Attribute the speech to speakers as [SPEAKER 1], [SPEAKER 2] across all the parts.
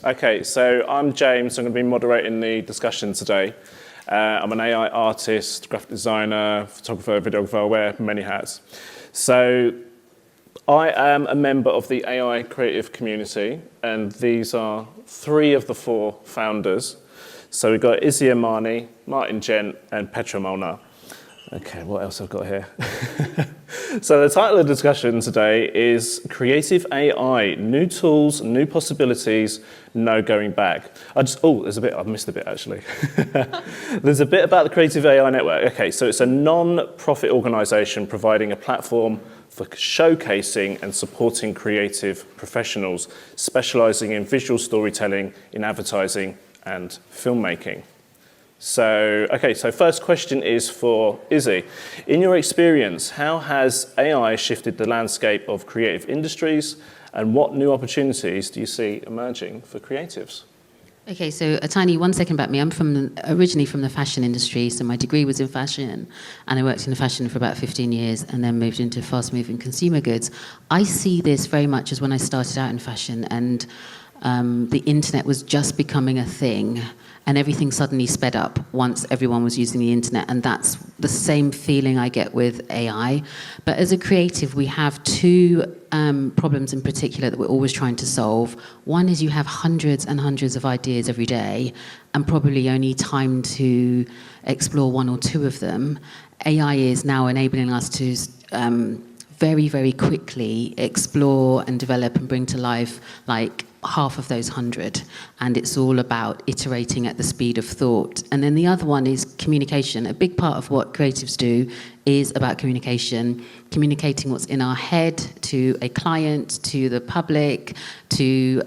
[SPEAKER 1] Okay, so I'm James. I'm going to be moderating the discussion today. I'm an AI artist, graphic designer, photographer, videographer. I wear many hats. So I am a member of the AI creative community, and these are 3 of the 4 founders. So we've got Imarni, Martin Gent, and Petra Molnar. Okay, what else I've got here? So the title of the discussion today is Creative AI, New Tools, New Possibilities, No Going Back. I've missed a bit actually. There's a bit about the Creative AI Network. Okay, so it's a non-profit organisation providing a platform for showcasing and supporting creative professionals, specialising in visual storytelling, in advertising and filmmaking. So first question is for Izzy. In your experience, how has AI shifted the landscape of creative industries, and what new opportunities do you see emerging for creatives?
[SPEAKER 2] Okay, so a tiny 1 second about me. I'm originally from the fashion industry, so my degree was in fashion, and I worked in fashion for about 15 years and then moved into fast-moving consumer goods. I see this very much as when I started out in fashion and the internet was just becoming a thing, and everything suddenly sped up once everyone was using the internet, and that's the same feeling I get with AI. But as a creative, we have 2 problems in particular that we're always trying to solve. One is you have hundreds and hundreds of ideas every day, and probably only time to explore 1 or 2 of them. AI is now enabling us to very, very quickly explore and develop and bring to life like half of those 100, and it's all about iterating at the speed of thought. And then the other one is communication. A big part of what creatives do is about communication, communicating what's in our head to a client, to the public, to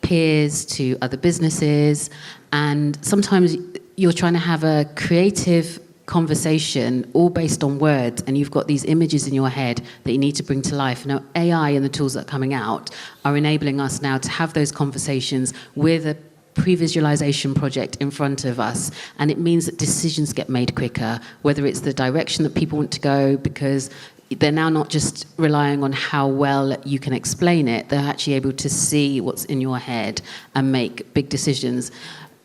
[SPEAKER 2] peers, to other businesses. And sometimes you're trying to have a creative conversation all based on words, and you've got these images in your head that you need to bring to life. Now AI and the tools that are coming out are enabling us now to have those conversations with a pre-visualization project in front of us, and it means that decisions get made quicker, whether it's the direction that people want to go, because they're now not just relying on how well you can explain it, they're actually able to see what's in your head and make big decisions.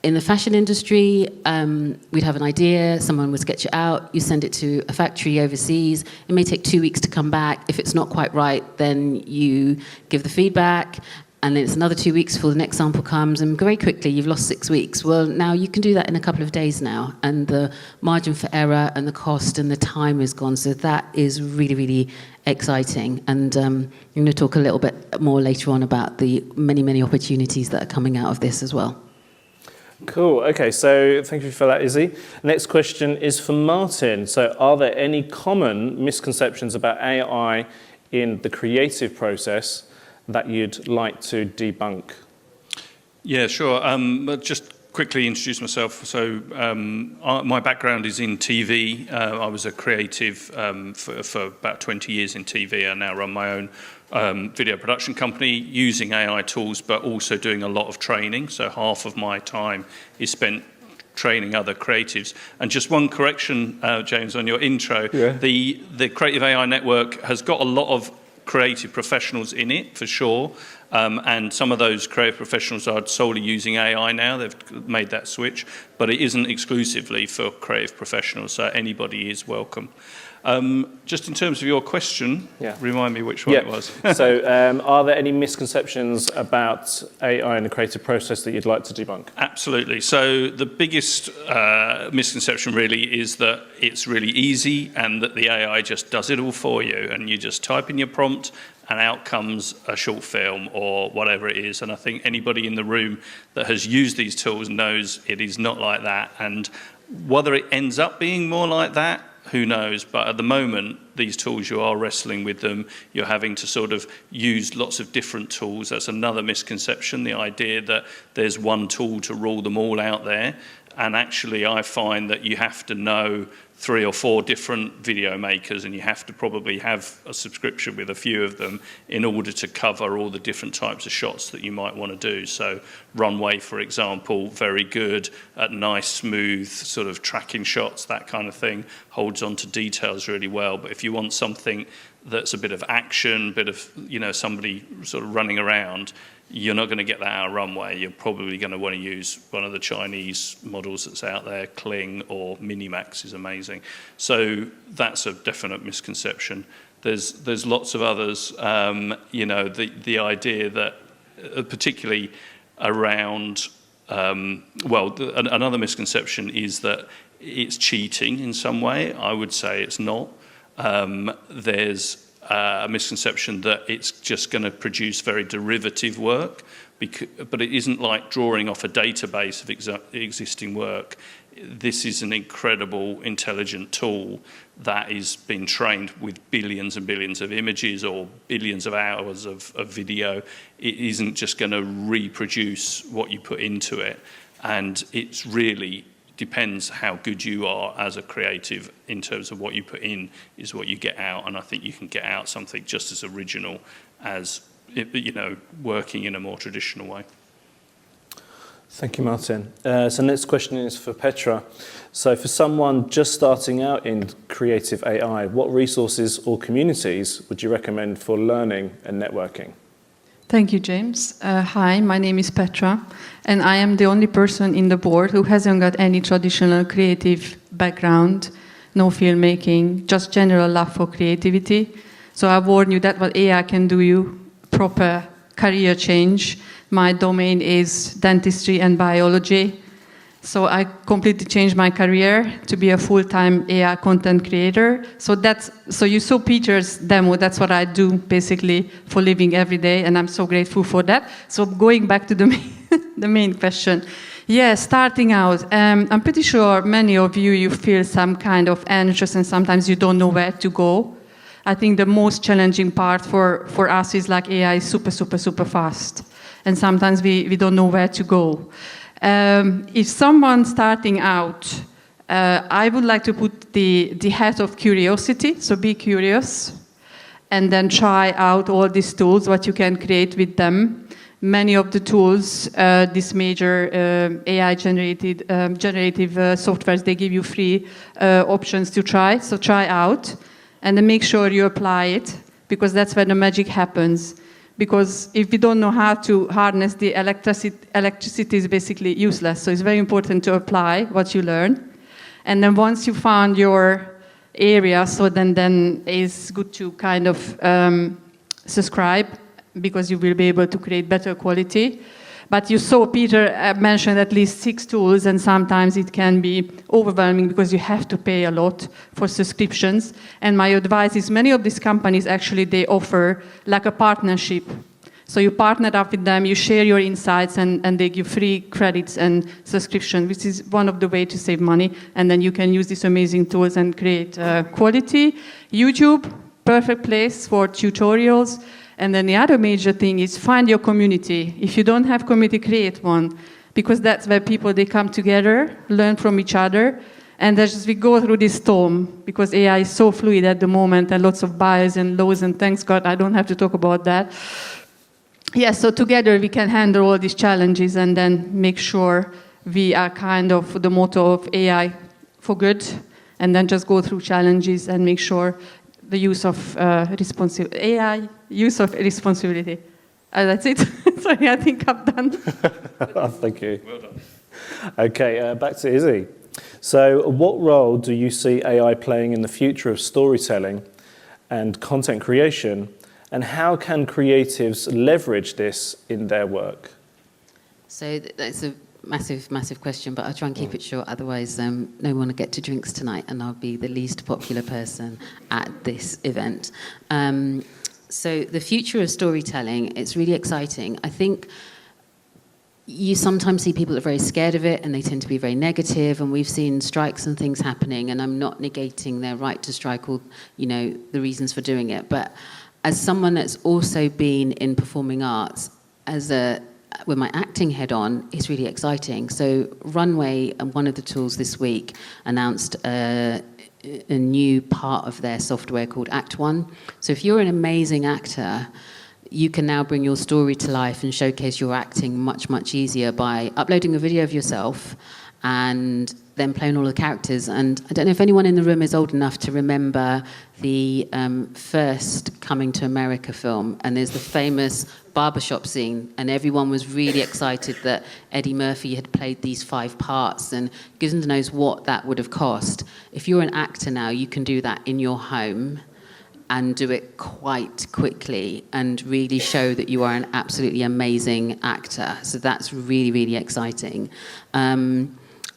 [SPEAKER 2] In the fashion industry, we'd have an idea, someone would sketch it out, you send it to a factory overseas. It may take 2 weeks to come back. If it's not quite right, then you give the feedback, and then it's another 2 weeks before the next sample comes, and very quickly you've lost 6 weeks. Well, now you can do that in a couple of days now, and the margin for error and the cost and the time is gone. So that is really, really exciting. And I'm going to talk a little bit more later on about the many, many opportunities that are coming out of this as well.
[SPEAKER 1] Cool. Okay, so thank you for that, Izzy. Next question is for Martin. So are there any common misconceptions about AI in the creative process that you'd like to debunk?
[SPEAKER 3] Yeah, sure. But just quickly introduce myself. So my background is in TV. I was a creative for about 20 years in TV. I now run my own video production company using AI tools, but also doing a lot of training. So half of my time is spent training other creatives. And just one correction, James, on your intro. Yeah. The Creative AI Network has got a lot of creative professionals in it, for sure. And some of those creative professionals are solely using AI now. They've made that switch. But it isn't exclusively for creative professionals, so anybody is welcome. Just in terms of your question, remind me which one it was.
[SPEAKER 1] So are there any misconceptions about AI in the creative process that you'd like to debunk?
[SPEAKER 3] Absolutely. So the biggest misconception really is that it's really easy and that the AI just does it all for you, and you just type in your prompt and out comes a short film or whatever it is. And I think anybody in the room that has used these tools knows it is not like that. And whether it ends up being more like that, who knows? But at the moment, these tools, you are wrestling with them. You're having to sort of use lots of different tools. That's another misconception, the idea that there's one tool to rule them all out there. And actually, I find that you have to know 3 or 4 different video makers, and you have to probably have a subscription with a few of them in order to cover all the different types of shots that you might want to do. So runway, for example, very good at nice, smooth sort of tracking shots, that kind of thing, holds on to details really well. But if you want something that's a bit of action, bit of, somebody sort of running around, you're not going to get that out of runway. You're probably going to want to use one of the Chinese models that's out there, Kling or Minimax is amazing. So that's a definite misconception. There's lots of others. The idea that, particularly around, another misconception is that it's cheating in some way. I would say it's not. There's a misconception that it's just going to produce very derivative work, but it isn't like drawing off a database of existing work. This is an incredible, intelligent tool that is being trained with billions and billions of images or billions of hours of video. It isn't just going to reproduce what you put into it. And it's really depends how good you are as a creative in terms of what you put in is what you get out. And I think you can get out something just as original as, working in a more traditional way.
[SPEAKER 1] Thank you, Martin. So next question is for Petra. So for someone just starting out in creative AI, what resources or communities would you recommend for learning and networking?
[SPEAKER 4] Thank you, James. Hi, my name is Petra, and I am the only person in the board who hasn't got any traditional creative background, no filmmaking, just general love for creativity. So I warn you that what AI can do you, proper career change. My domain is dentistry and biology. So I completely changed my career to be a full-time AI content creator. So you saw Peter's demo. That's what I do basically for living every day, and I'm so grateful for that. So going back to the main question. Yeah, starting out, I'm pretty sure many of you feel some kind of anxious and sometimes you don't know where to go. I think the most challenging part for us is like AI is super, super, super fast. And sometimes we don't know where to go. If someone's starting out, I would like to put the hat of curiosity, so be curious, and then try out all these tools, what you can create with them. Many of the tools, these major AI-generative softwares, they give you free options to try, so try out, and then make sure you apply it, because that's where the magic happens. Because if we don't know how to harness the electricity is basically useless. So it's very important to apply what you learn. And then once you found your area, so then it's good to kind of subscribe, because you will be able to create better quality. But you saw Peter mentioned at least 6 tools, and sometimes it can be overwhelming because you have to pay a lot for subscriptions. And my advice is many of these companies actually, they offer like a partnership. So you partner up with them, you share your insights, and they give free credits and subscription, which is one of the ways to save money. And then you can use these amazing tools and create quality. YouTube, perfect place for tutorials. And then the other major thing is find your community. If you don't have community, create one, because that's where people, they come together, learn from each other, and we go through this storm, because AI is so fluid at the moment, and lots of buys and lows, and thanks God, I don't have to talk about that. Yeah, so together we can handle all these challenges and then make sure we are kind of the motto of AI for good, and then just go through challenges and make sure the use of AI, use of responsibility. That's it. Sorry, I think I'm done.
[SPEAKER 1] Thank you.
[SPEAKER 3] Well done.
[SPEAKER 1] Okay, back to Izzy. So what role do you see AI playing in the future of storytelling and content creation, and how can creatives leverage this in their work?
[SPEAKER 2] So that's a massive question, but I'll try and keep it short. Otherwise, no one will get to drinks tonight, and I'll be the least popular person at this event. So the future of storytelling, it's really exciting. I think you sometimes see people that are very scared of it, and they tend to be very negative, and we've seen strikes and things happening, and I'm not negating their right to strike or, the reasons for doing it. But as someone that's also been in performing arts, with my acting head on, it's really exciting. So Runway, one of the tools this week, announced a new part of their software called Act One. So if you're an amazing actor, you can now bring your story to life and showcase your acting much, much easier by uploading a video of yourself and then playing all the characters. And I don't know if anyone in the room is old enough to remember the first Coming to America film, and there's the famous barbershop scene, and everyone was really excited that Eddie Murphy had played these 5 parts, and goodness knows what that would have cost. If you're an actor now, you can do that in your home and do it quite quickly and really show that you are an absolutely amazing actor. So that's really, really exciting.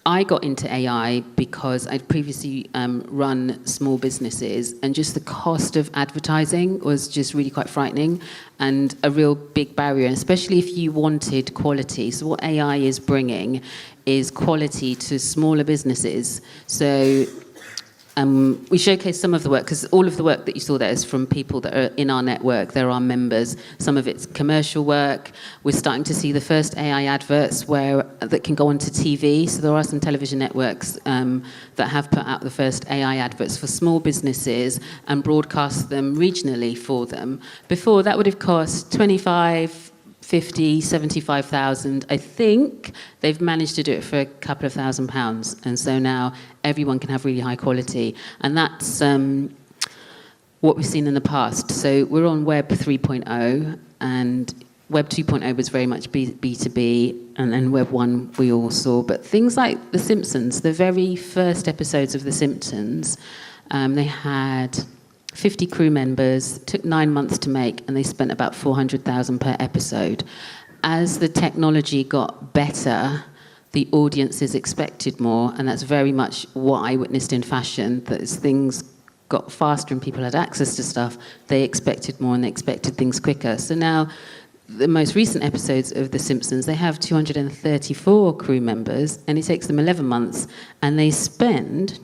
[SPEAKER 2] I got into AI because I'd previously run small businesses, and just the cost of advertising was just really quite frightening and a real big barrier, and especially if you wanted quality. So what AI is bringing is quality to smaller businesses. So we showcase some of the work, because all of the work that you saw there is from people that are in our network. They're our members. Some of it's commercial work. We're starting to see the first AI adverts that can go onto TV. So there are some television networks that have put out the first AI adverts for small businesses and broadcast them regionally for them. Before, that would have cost 25, 50, 75,000. I think they've managed to do it for a couple of £1,000s. And so now everyone can have really high quality. And that's what we've seen in the past. So we're on Web 3.0, and Web 2.0 was very much B2B, and then Web 1 we all saw. But things like The Simpsons, the very first episodes of The Simpsons, they had 50 crew members, took 9 months to make, and they spent about 400,000 per episode. As the technology got better, the audiences expected more, and that's very much what I witnessed in fashion, that as things got faster and people had access to stuff, they expected more and they expected things quicker. So now, the most recent episodes of The Simpsons, they have 234 crew members, and it takes them 11 months, and they spend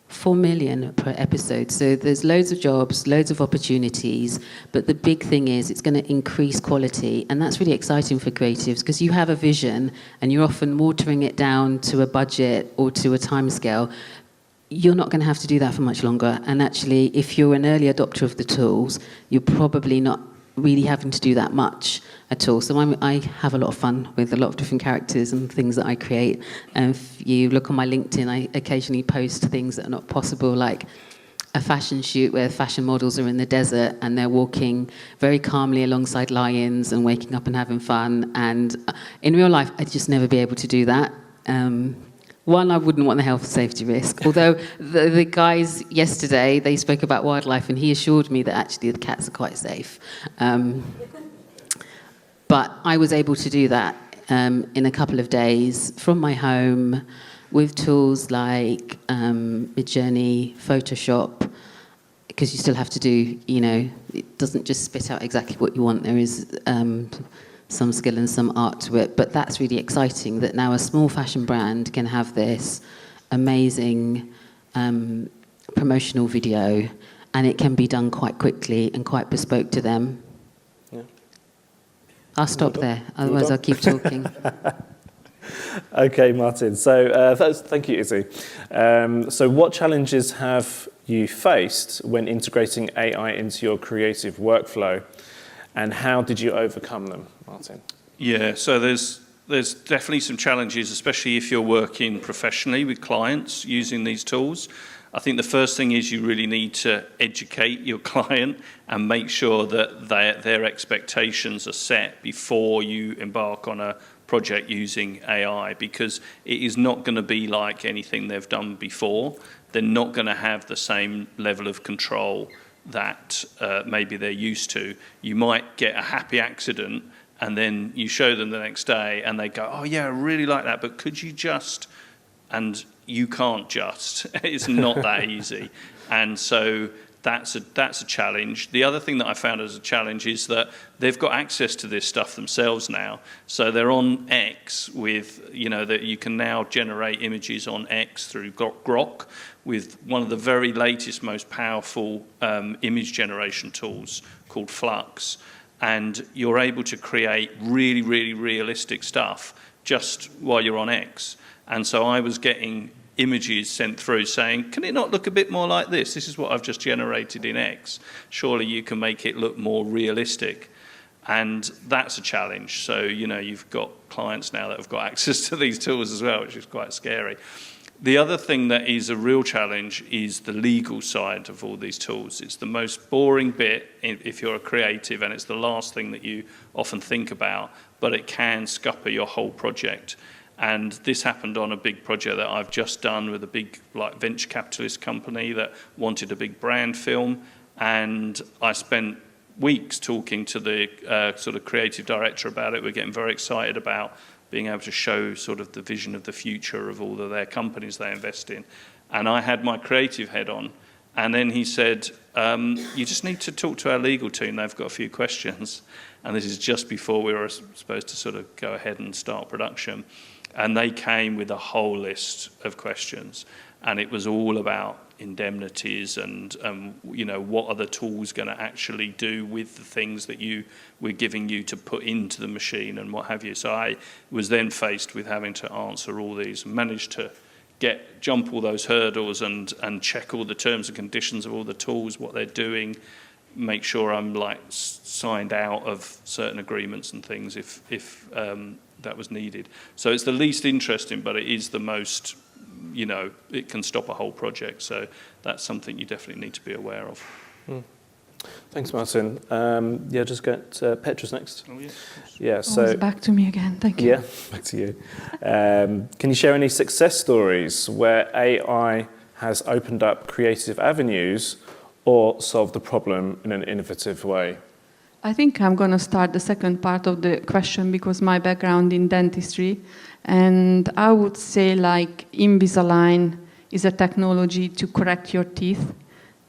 [SPEAKER 2] 4 million per episode. So there's loads of jobs, loads of opportunities, but the big thing is it's going to increase quality, and that's really exciting for creatives, because you have a vision and you're often watering it down to a budget or to a timescale. You're not going to have to do that for much longer, and actually if you're an early adopter of the tools, you're probably not really having to do that much at all. So I have a lot of fun with a lot of different characters and things that I create. And if you look on my LinkedIn, I occasionally post things that are not possible, like a fashion shoot where fashion models are in the desert and they're walking very calmly alongside lions and waking up and having fun. And in real life, I'd just never be able to do that. One, I wouldn't want the health and safety risk. Although the guys yesterday, they spoke about wildlife, and he assured me that actually the cats are quite safe. But I was able to do that in a couple of days from my home with tools like Midjourney, Photoshop, because you still have to do, it doesn't just spit out exactly what you want. There is some skill and some art to it, but that's really exciting that now a small fashion brand can have this amazing promotional video, and it can be done quite quickly and quite bespoke to them. Yeah. I'll stop there, otherwise I'll keep talking.
[SPEAKER 1] Okay, Martin. So thank you, Izzy. So what challenges have you faced when integrating AI into your creative workflow, and how did you overcome them, Martin?
[SPEAKER 3] Yeah, so there's definitely some challenges, especially if you're working professionally with clients using these tools. I think the first thing is you really need to educate your client and make sure that their expectations are set before you embark on a project using AI, because it is not going to be like anything they've done before. They're not going to have the same level of control that maybe they're used to. You might get a happy accident and then you show them the next day and they go, oh yeah, I really like that, but could you just, and you can't just. It's not that easy. And so that's a challenge. The other thing that I found as a challenge is that they've got access to this stuff themselves now. So they're on X with, that you can now generate images on X through Grok, with one of the very latest, most powerful image generation tools called Flux. And you're able to create really, really realistic stuff just while you're on X. And so I was getting images sent through saying, can it not look a bit more like this? This is what I've just generated in X. Surely you can make it look more realistic. And that's a challenge. So, you've got clients now that have got access to these tools as well, which is quite scary. The other thing that is a real challenge is the legal side of all these tools. It's the most boring bit if you're a creative, and it's the last thing that you often think about, but it can scupper your whole project. And this happened on a big project that I've just done with a big venture capitalist company that wanted a big brand film. And I spent weeks talking to the sort of creative director about it. We're getting very excited about being able to show sort of the vision of the future of all of their companies they invest in. And I had my creative head on, and then he said, you just need to talk to our legal team, they've got a few questions. And this is just before we were supposed to sort of go ahead and start production. And they came with a whole list of questions, and it was all about indemnities and what are the tools going to actually do with the things that we're giving you to put into the machine and what have you. So I was then faced with having to answer all these, and managed to jump all those hurdles and check all the terms and conditions of all the tools, what they're doing, make sure I'm signed out of certain agreements and things if that was needed. So it's the least interesting, but it is the most, it can stop a whole project. So that's something you definitely need to be aware of.
[SPEAKER 1] Thanks, Martin. Just get Petra's next.
[SPEAKER 3] Oh, yeah.
[SPEAKER 1] Yeah, so
[SPEAKER 4] it's back to me again. Thank you.
[SPEAKER 1] Yeah, back to you. Can you share any success stories where AI has opened up creative avenues or solved the problem in an innovative way?
[SPEAKER 4] I think I'm going to start the second part of the question because my background in dentistry, and I would say Invisalign is a technology to correct your teeth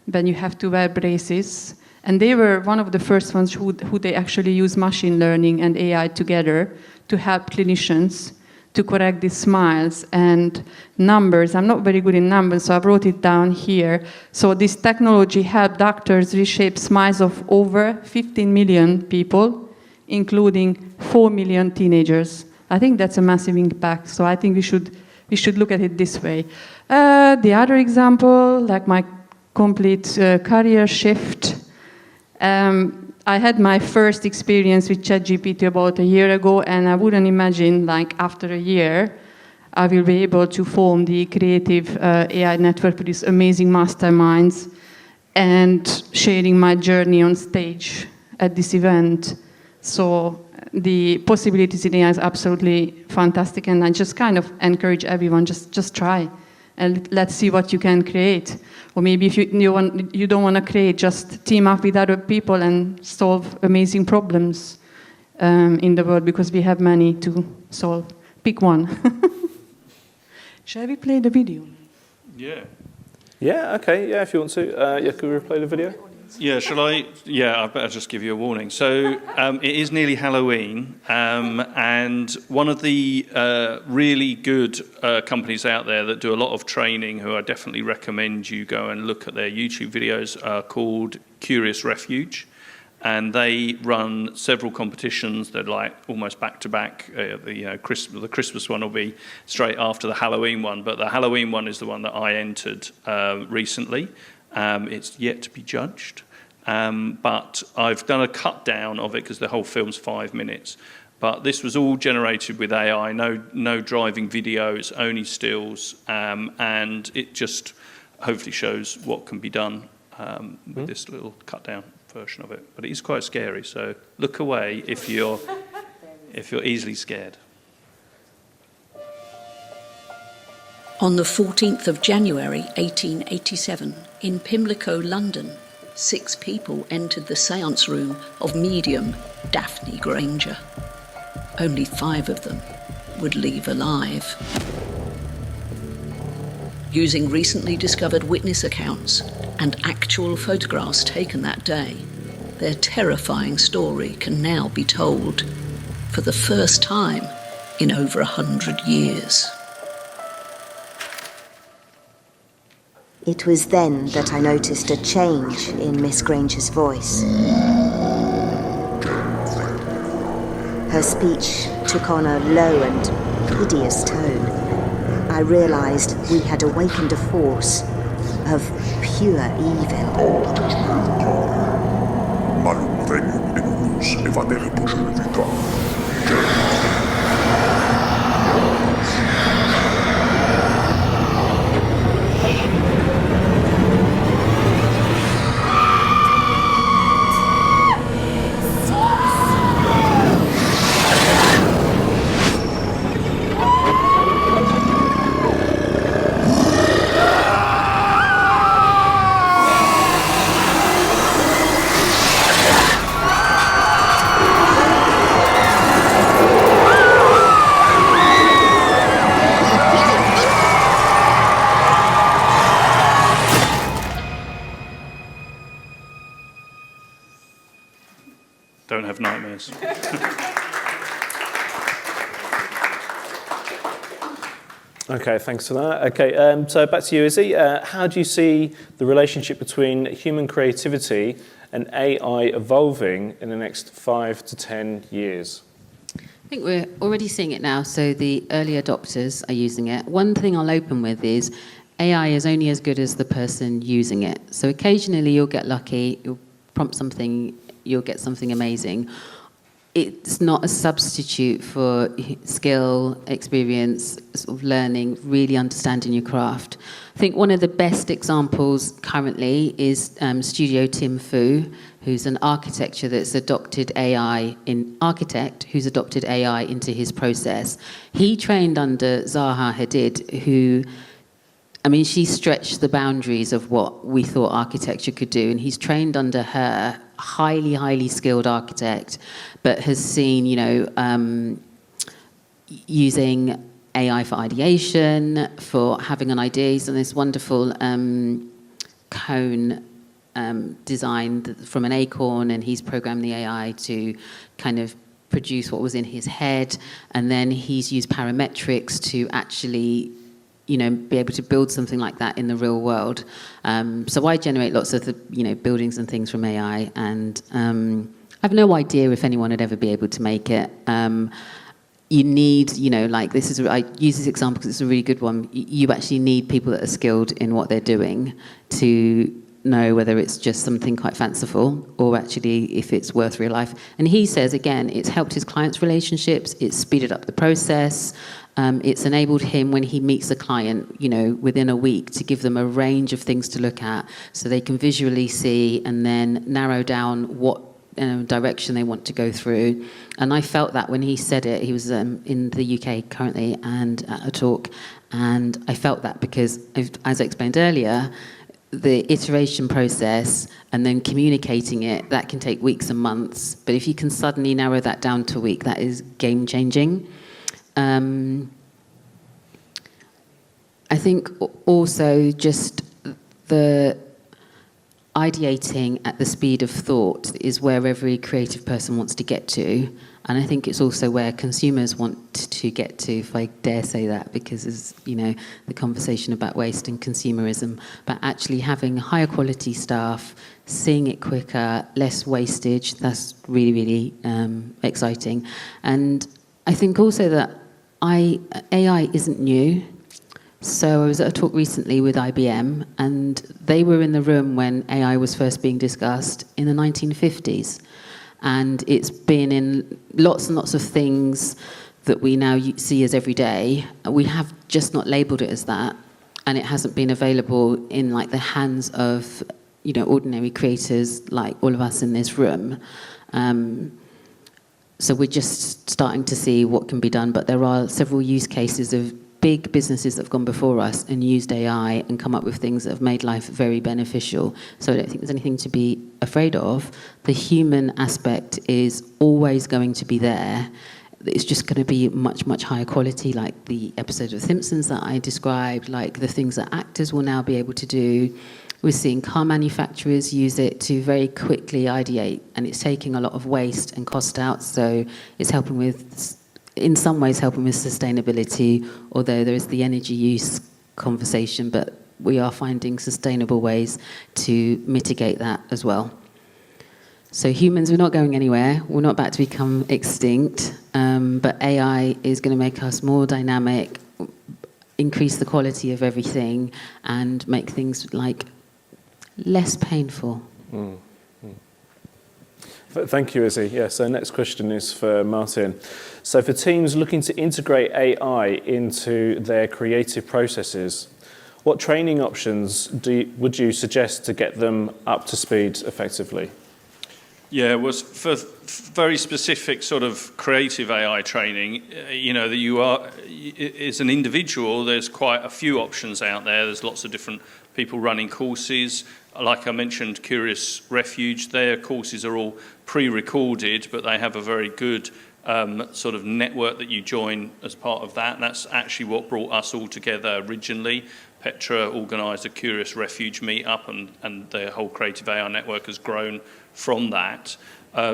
[SPEAKER 4] when you have to wear braces. And they were one of the first ones who they actually use machine learning and AI together to help clinicians to correct these smiles and numbers. I'm not very good in numbers, so I wrote it down here. So this technology helped doctors reshape smiles of over 15 million people, including 4 million teenagers. I think that's a massive impact, so I think we should look at it this way. The other example, my complete career shift, I had my first experience with ChatGPT about a year ago, and I wouldn't imagine, after a year, I will be able to form the creative AI network with these amazing masterminds and sharing my journey on stage at this event. So the possibilities in AI is absolutely fantastic, and I just kind of encourage everyone, just try. And let's see what you can create. Or maybe if you don't want to create, just team up with other people and solve amazing problems in the world, because we have many to solve. Pick one. Shall we play the video?
[SPEAKER 3] Yeah.
[SPEAKER 1] Yeah, okay, yeah, if you want to. Can we replay the video?
[SPEAKER 3] Yeah, shall I? Yeah, I better just give you a warning. So it is nearly Halloween, and one of the really good companies out there that do a lot of training, who I definitely recommend you go and look at their YouTube videos, are called Curious Refuge. And they run several competitions. They're almost back-to-back. The Christmas one will be straight after the Halloween one, but the Halloween one is the one that I entered recently. It's yet to be judged, but I've done a cut down of it because the whole film's 5 minutes. But this was all generated with AI, no driving videos, only stills, and it just hopefully shows what can be done with this little cut down version of it. But it is quite scary, so look away if you're easily scared.
[SPEAKER 5] On the 14th of January 1887, in Pimlico, London, 6 people entered the séance room of medium Daphne Granger. Only 5 of them would leave alive. Using recently discovered witness accounts and actual photographs taken that day, their terrifying story can now be told for the first time in over 100 years.
[SPEAKER 6] It was then that I noticed a change in Miss Granger's voice. Her speech took on a low and hideous tone. I realized we had awakened a force of pure evil.
[SPEAKER 7] Malum venit in lus evadere possume vita. Gent.
[SPEAKER 3] Don't have nightmares.
[SPEAKER 1] Okay, thanks for that. Okay, so back to you, Izzy. How do you see the relationship between human creativity and AI evolving in the next 5 to 10 years?
[SPEAKER 2] I think we're already seeing it now, so the early adopters are using it. One thing I'll open with is AI is only as good as the person using it. So occasionally you'll get lucky, you'll prompt something, you'll get something amazing. It's not a substitute for skill, experience, sort of learning, really understanding your craft. I think one of the best examples currently is Studio Tim Fu, who's an architecture that's adopted AI who's adopted AI into his process. He trained under Zaha Hadid, who, I mean, she stretched the boundaries of what we thought architecture could do, and he's trained under her, highly, highly skilled architect, but has seen, using AI for ideation, for having an idea. He's done this wonderful cone design from an acorn, and he's programmed the AI to kind of produce what was in his head, and then he's used parametrics to actually be able to build something like that in the real world. So I generate lots of the, buildings and things from AI, and I have no idea if anyone would ever be able to make it. You need, I use this example because it's a really good one. You actually need people that are skilled in what they're doing to know whether it's just something quite fanciful or actually if it's worth real life. And he says, again, it's helped his clients' relationships, it's speeded up the process, it's enabled him when he meets a client, within a week, to give them a range of things to look at so they can visually see and then narrow down what direction they want to go through. And I felt that when he said it. He was in the UK currently and at a talk, and I felt that because, as I explained earlier, the iteration process and then communicating it, that can take weeks and months. But if you can suddenly narrow that down to a week, that is game-changing. I think also just the ideating at the speed of thought is where every creative person wants to get to. And I think it's also where consumers want to get to, if I dare say that, because there's, the conversation about waste and consumerism, but actually having higher quality stuff, seeing it quicker, less wastage, that's really, really exciting. And I think also that AI isn't new. So I was at a talk recently with IBM, and they were in the room when AI was first being discussed in the 1950s. And it's been in lots and lots of things that we now see as everyday. We have just not labelled it as that, and it hasn't been available in the hands of ordinary creators like all of us in this room. So we're just starting to see what can be done, but there are several use cases of big businesses that have gone before us and used AI and come up with things that have made life very beneficial. So I don't think there's anything to be afraid of. The human aspect is always going to be there. It's just going to be much, much higher quality, like the episode of The Simpsons that I described, like the things that actors will now be able to do. We're seeing car manufacturers use it to very quickly ideate, and it's taking a lot of waste and cost out, so it's helping with, in some ways, helping with sustainability, although there is the energy use conversation, but we are finding sustainable ways to mitigate that as well. So humans, we're not going anywhere. We're not about to become extinct, but AI is going to make us more dynamic, increase the quality of everything, and make things less painful.
[SPEAKER 1] Thank you, Izzy. Yeah, so next question is for Martin. So for teams looking to integrate AI into their creative processes, what training options would you suggest to get them up to speed effectively?
[SPEAKER 3] Yeah, was for very specific sort of creative AI training, that you are, as an individual, there's quite a few options out there. There's lots of different people running courses. Like I mentioned, Curious Refuge, their courses are all pre-recorded, but they have a very good sort of network that you join as part of that. And that's actually what brought us all together originally. Petra organised a Curious Refuge meetup, and the whole Creative AI network has grown from that.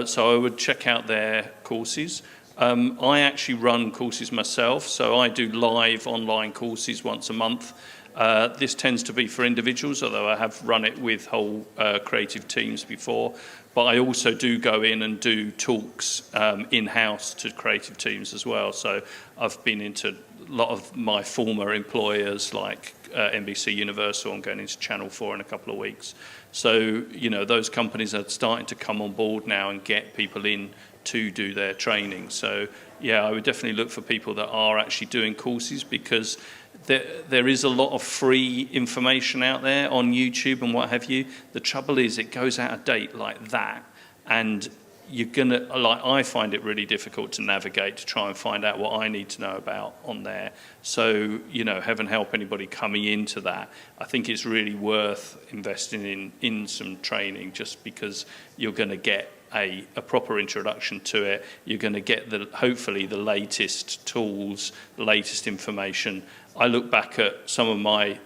[SPEAKER 3] So I would check out their courses. I actually run courses myself, so I do live online courses once a month. This tends to be for individuals, although I have run it with whole creative teams before. But I also do go in and do talks in-house to creative teams as well. So I've been into a lot of my former employers, like NBC Universal. I'm going into Channel 4 in a couple of weeks. So, you know, those companies are starting to come on board now and get people in to do their training. So, yeah, I would definitely look for people that are actually doing courses, because there is a lot of free information out there on YouTube and what have you. The trouble is it goes out of date like that, and you're going to, like, I find it really difficult to navigate to try and find out what I need to know about on there. So, you know, heaven help anybody coming into that. I think it's really worth investing in some training, just because you're going to get a proper introduction to it. You're going to get hopefully the latest tools, the latest information. I look back at some of my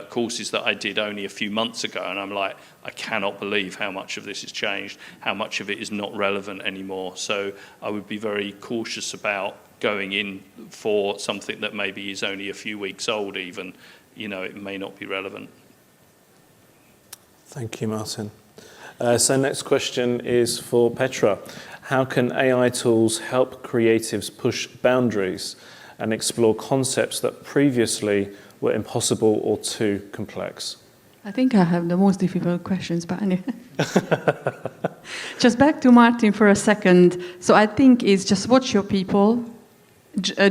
[SPEAKER 3] courses that I did only a few months ago, and I'm like, I cannot believe how much of this has changed, how much of it is not relevant anymore. So I would be very cautious about going in for something that maybe is only a few weeks old even. You know, it may not be relevant.
[SPEAKER 1] Thank you, Martin. So next question is for Petra. How can AI tools help creatives push boundaries and explore concepts that previously were impossible or too complex?
[SPEAKER 4] I think I have the most difficult questions, but anyway. Just back to Martin for a second. So I think it's just watch your people,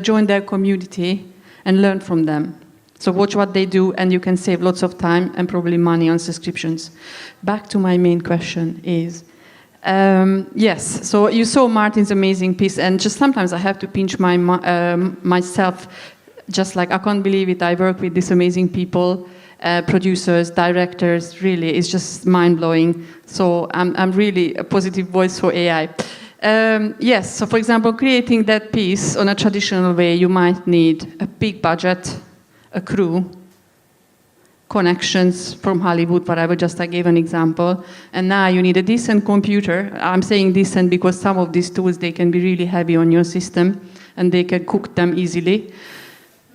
[SPEAKER 4] join their community, and learn from them. So watch what they do, and you can save lots of time and probably money on subscriptions. Back to my main question is, yes, so you saw Martin's amazing piece, and just sometimes I have to pinch myself, just like, I can't believe it, I work with these amazing people, producers, directors, really, it's just mind-blowing. So I'm really a positive voice for AI. Yes, so for example, creating that piece on a traditional way, you might need a big budget, a crew, connections from Hollywood, whatever, just I gave an example. And now you need a decent computer. I'm saying decent because some of these tools, they can be really heavy on your system and they can cook them easily.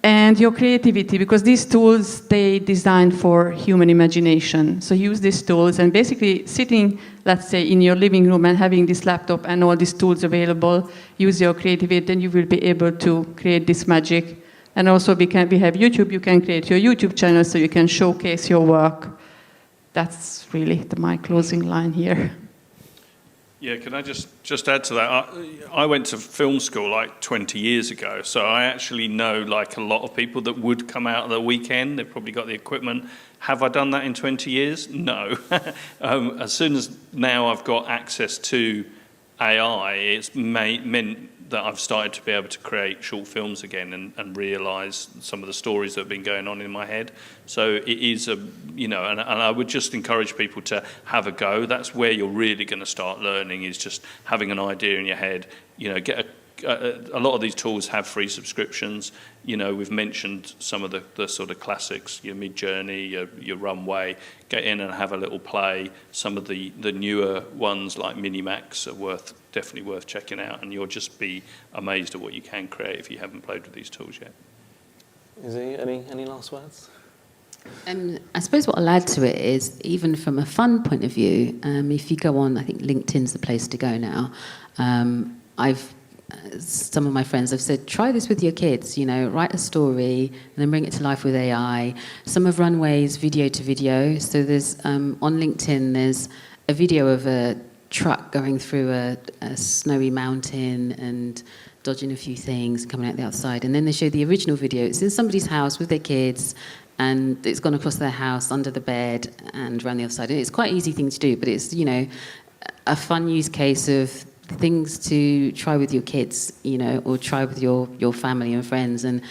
[SPEAKER 4] And your creativity, because these tools, they designed for human imagination. So use these tools, and basically sitting, let's say, in your living room and having this laptop and all these tools available, use your creativity, and you will be able to create this magic. And also we have YouTube, you can create your YouTube channel so you can showcase your work. That's really my closing line here.
[SPEAKER 3] Yeah, can I just add to that? I went to film school like 20 years ago, so I actually know like a lot of people that would come out of the weekend. They've probably got the equipment. Have I done that in 20 years? No. As soon as now I've got access to AI, it's meant that I've started to be able to create short films again and realise some of the stories that have been going on in my head. So it is and I would just encourage people to have a go. That's where you're really going to start learning, is just having an idea in your head. You know, a lot of these tools have free subscriptions. You know, we've mentioned some of the sort of classics, your Midjourney, your Runway. Get in and have a little play. Some of the newer ones like Minimax are definitely worth checking out, and you'll just be amazed at what you can create if you haven't played with these tools yet.
[SPEAKER 1] Is there any last words?
[SPEAKER 2] I suppose what I'll add to it is, even from a fun point of view, if you go on, I think LinkedIn's the place to go now. Some of my friends have said, try this with your kids, you know, write a story and then bring it to life with AI. Some of Runway's video to video. So there's, on LinkedIn, there's a video of a truck going through a snowy mountain and dodging a few things, coming out the outside. And then they show the original video. It's in somebody's house with their kids, and it's gone across their house, under the bed, and around the other side. And it's quite an easy thing to do, but it's, you know, a fun use case of things to try with your kids, you know, or try with your family and friends. And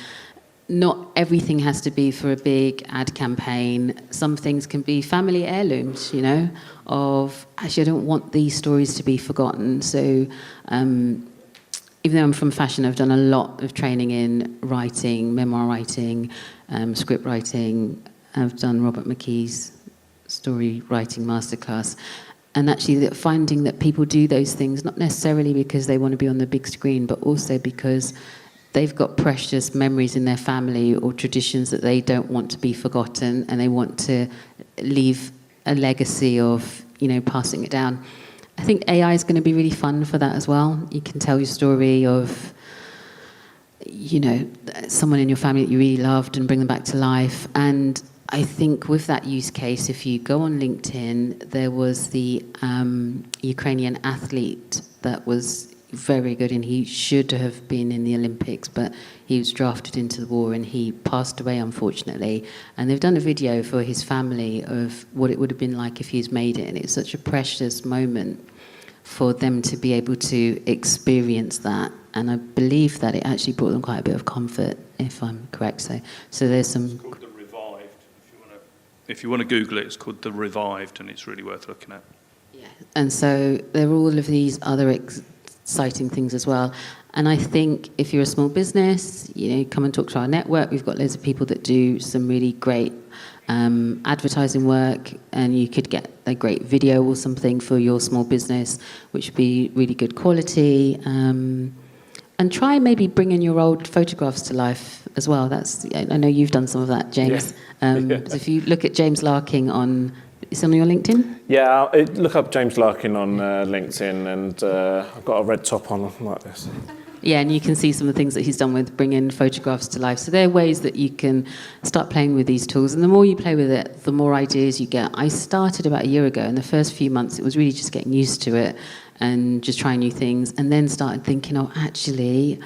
[SPEAKER 2] not everything has to be for a big ad campaign. Some things can be family heirlooms, you know, of, actually, I don't want these stories to be forgotten. So even though I'm from fashion, I've done a lot of training in writing, memoir writing, script writing. I've done Robert McKee's story writing masterclass. And actually finding that people do those things, not necessarily because they want to be on the big screen, but also because they've got precious memories in their family or traditions that they don't want to be forgotten, and they want to leave a legacy of, passing it down. I think AI is going to be really fun for that as well. You can tell your story of, someone in your family that you really loved and bring them back to life. And I think with that use case, if you go on LinkedIn, there was the Ukrainian athlete that was very good, and he should have been in the Olympics, but he was drafted into the war and he passed away, unfortunately. And they've done a video for his family of what it would have been like if he's made it, and it's such a precious moment for them to be able to experience that. And I believe that it actually brought them quite a bit of comfort, if I'm correct. So there's some...
[SPEAKER 3] If you want to Google it, it's called The Revived, and it's really worth looking at.
[SPEAKER 2] Yeah, and so there are all of these other exciting things as well. And I think if you're a small business, come and talk to our network. We've got loads of people that do some really great advertising work, and you could get a great video or something for your small business, which would be really good quality. And try maybe bringing your old photographs to life as well. I know you've done some of that, James.
[SPEAKER 1] Yeah.
[SPEAKER 2] So if you look at James Larkin it's on your LinkedIn?
[SPEAKER 1] Yeah, look up James Larkin on LinkedIn, and I've got a red top on like this.
[SPEAKER 2] Yeah, and you can see some of the things that he's done with bringing photographs to life. So there are ways that you can start playing with these tools. And the more you play with it, the more ideas you get. I started about a year ago. In the first few months, it was really just getting used to it and just trying new things. And then started thinking, actually,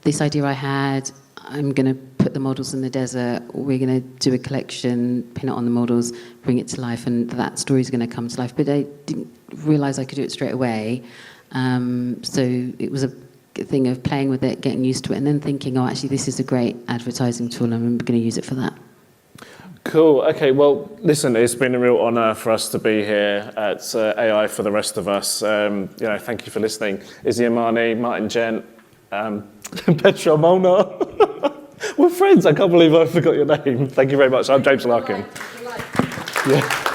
[SPEAKER 2] this idea I had, I'm going to put the models in the desert. We're going to do a collection, pin it on the models, bring it to life, and that story's going to come to life. But I didn't realise I could do it straight away. So it was a thing of playing with it, getting used to it, and then thinking, actually, this is a great advertising tool, and I'm going to use it for that.
[SPEAKER 1] Cool. Okay. Well, listen, it's been a real honour for us to be here at AI for the rest of us. Thank you for listening. Izzy Imarni, Martin Gent, Petra, Molnar. We're friends. I can't believe I forgot your name. Thank you very much. I'm James Larkin. Yeah.